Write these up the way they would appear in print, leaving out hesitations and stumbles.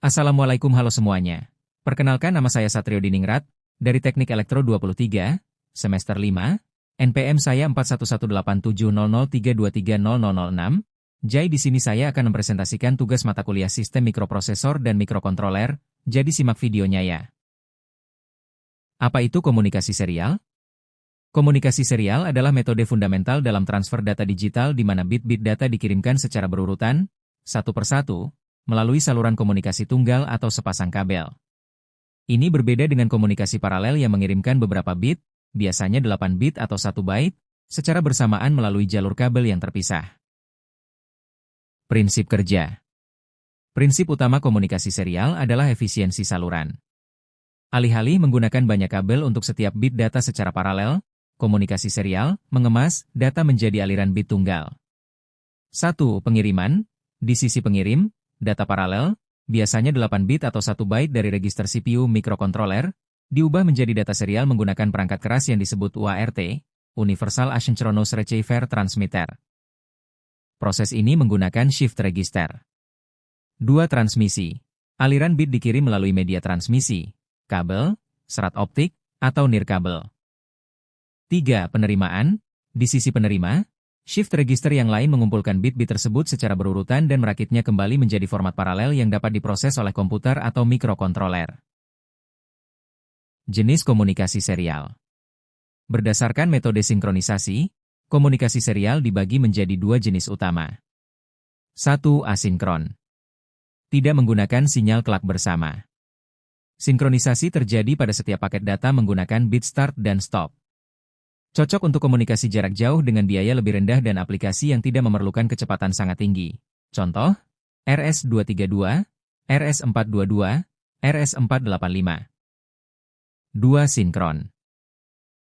Assalamualaikum, halo semuanya. Perkenalkan, nama saya Satrio Diningrat, dari Teknik Elektro 23, semester 5, NPM saya 41870032300006. Jadi di sini saya akan mempresentasikan tugas mata kuliah Sistem Mikroprosesor dan Mikrokontroler, jadi simak videonya ya. Apa itu komunikasi serial? Komunikasi serial adalah metode fundamental dalam transfer data digital di mana bit-bit data dikirimkan secara berurutan, satu persatu, melalui saluran komunikasi tunggal atau sepasang kabel. Ini berbeda dengan komunikasi paralel yang mengirimkan beberapa bit, biasanya 8 bit atau 1 byte, secara bersamaan melalui jalur kabel yang terpisah. Prinsip kerja. Prinsip utama komunikasi serial adalah efisiensi saluran. Alih-alih menggunakan banyak kabel untuk setiap bit data secara paralel, komunikasi serial mengemas data menjadi aliran bit tunggal. 1. Pengiriman. Di sisi pengirim, data paralel, biasanya 8 bit atau 1 byte dari register CPU mikrokontroler, diubah menjadi data serial menggunakan perangkat keras yang disebut UART, Universal Asynchronous Receiver Transmitter. Proses ini menggunakan shift register. 2. Transmisi. Aliran bit dikirim melalui media transmisi, kabel, serat optik, atau nirkabel. 3. Penerimaan. Di sisi penerima, shift register yang lain mengumpulkan bit-bit tersebut secara berurutan dan merakitnya kembali menjadi format paralel yang dapat diproses oleh komputer atau mikrokontroler. Jenis komunikasi serial. Berdasarkan metode sinkronisasi, komunikasi serial dibagi menjadi 2 jenis utama. 1. Asinkron. Tidak menggunakan sinyal kelak bersama. Sinkronisasi terjadi pada setiap paket data menggunakan bit start dan stop. Cocok untuk komunikasi jarak jauh dengan biaya lebih rendah dan aplikasi yang tidak memerlukan kecepatan sangat tinggi. Contoh, RS-232, RS-422, RS-485. 2. Sinkron.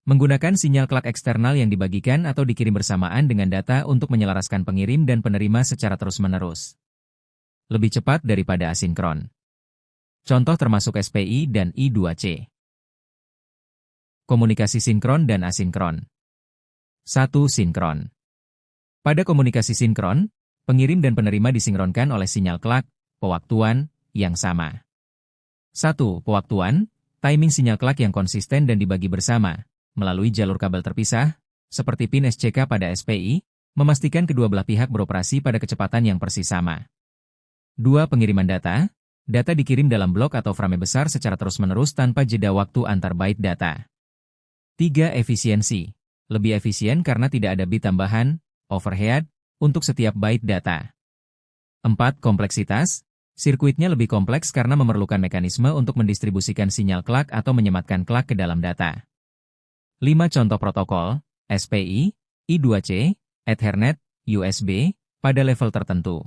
Menggunakan sinyal kelak eksternal yang dibagikan atau dikirim bersamaan dengan data untuk menyelaraskan pengirim dan penerima secara terus-menerus. Lebih cepat daripada asinkron. Contoh termasuk SPI dan I2C. Komunikasi sinkron dan asinkron. 1. Sinkron. Pada komunikasi sinkron, pengirim dan penerima disinkronkan oleh sinyal kelak, pewaktuan, yang sama. 1. Pewaktuan, timing sinyal kelak yang konsisten dan dibagi bersama, melalui jalur kabel terpisah, seperti pin SCK pada SPI, memastikan kedua belah pihak beroperasi pada kecepatan yang persis sama. 2. Pengiriman data. Data dikirim dalam blok atau frame besar secara terus-menerus tanpa jeda waktu antar byte data. 3. Efisiensi. Lebih efisien karena tidak ada bit tambahan, overhead, untuk setiap byte data. 4. Kompleksitas. Sirkuitnya lebih kompleks karena memerlukan mekanisme untuk mendistribusikan sinyal kelak atau menyematkan kelak ke dalam data. 5. Contoh protokol, SPI, I2C, Ethernet, USB, pada level tertentu.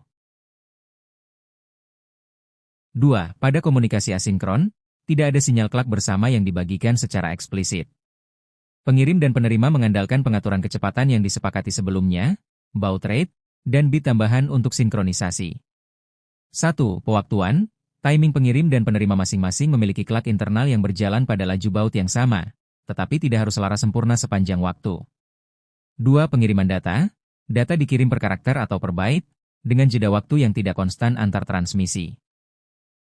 2. Pada komunikasi asinkron, tidak ada sinyal kelak bersama yang dibagikan secara eksplisit. Pengirim dan penerima mengandalkan pengaturan kecepatan yang disepakati sebelumnya, baud rate, dan bit tambahan untuk sinkronisasi. 1. Pewaktuan. Timing pengirim dan penerima masing-masing memiliki kelak internal yang berjalan pada laju baud yang sama, tetapi tidak harus selaras sempurna sepanjang waktu. 2. Pengiriman data. Data dikirim per karakter atau per byte, dengan jeda waktu yang tidak konstan antar transmisi.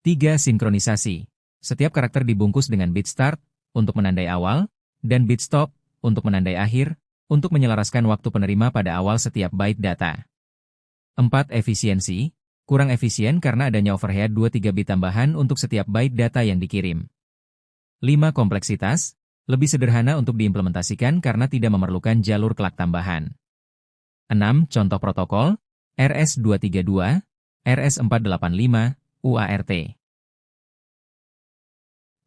3. Sinkronisasi. Setiap karakter dibungkus dengan bit start, untuk menandai awal, dan bit stop, untuk menandai akhir, untuk menyelaraskan waktu penerima pada awal setiap byte data. 4. Efisiensi. Kurang efisien karena adanya overhead 2-3 bit tambahan untuk setiap byte data yang dikirim. 5. Kompleksitas. Lebih sederhana untuk diimplementasikan karena tidak memerlukan jalur kelak tambahan. 6. Contoh protokol, RS-232, RS-485, UART.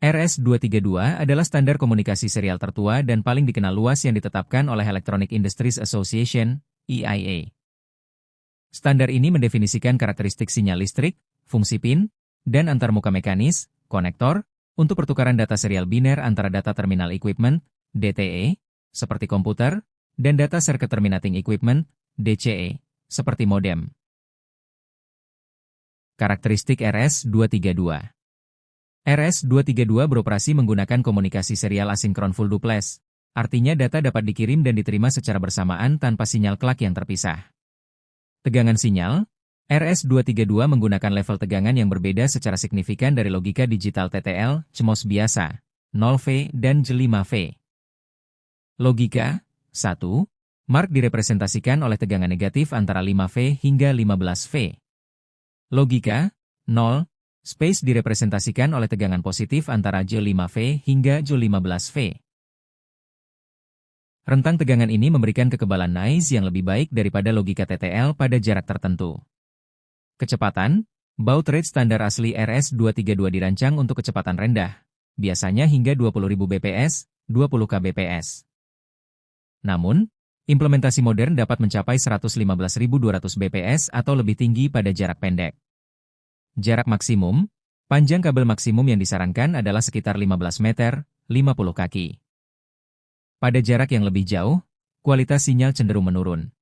RS-232 adalah standar komunikasi serial tertua dan paling dikenal luas yang ditetapkan oleh Electronic Industries Association, EIA. Standar ini mendefinisikan karakteristik sinyal listrik, fungsi pin, dan antarmuka mekanis, konektor, untuk pertukaran data serial biner antara data terminal equipment, DTE, seperti komputer, dan data circuit terminating equipment, DCE, seperti modem. Karakteristik RS-232. RS-232 beroperasi menggunakan komunikasi serial asinkron full duplex, artinya data dapat dikirim dan diterima secara bersamaan tanpa sinyal kelak yang terpisah. Tegangan sinyal, RS232 menggunakan level tegangan yang berbeda secara signifikan dari logika digital TTL, CMOS biasa, 0V dan J5V. Logika 1. Mark direpresentasikan oleh tegangan negatif antara 5V hingga 15V. Logika 0. Space direpresentasikan oleh tegangan positif antara J5V hingga J15V. Rentang tegangan ini memberikan kekebalan noise yang lebih baik daripada logika TTL pada jarak tertentu. Kecepatan, baud rate standar asli RS232 dirancang untuk kecepatan rendah, biasanya hingga 20.000 bps, 20 kbps. Namun, implementasi modern dapat mencapai 115.200 bps atau lebih tinggi pada jarak pendek. Jarak maksimum, panjang kabel maksimum yang disarankan adalah sekitar 15 meter, 50 kaki. Pada jarak yang lebih jauh, kualitas sinyal cenderung menurun.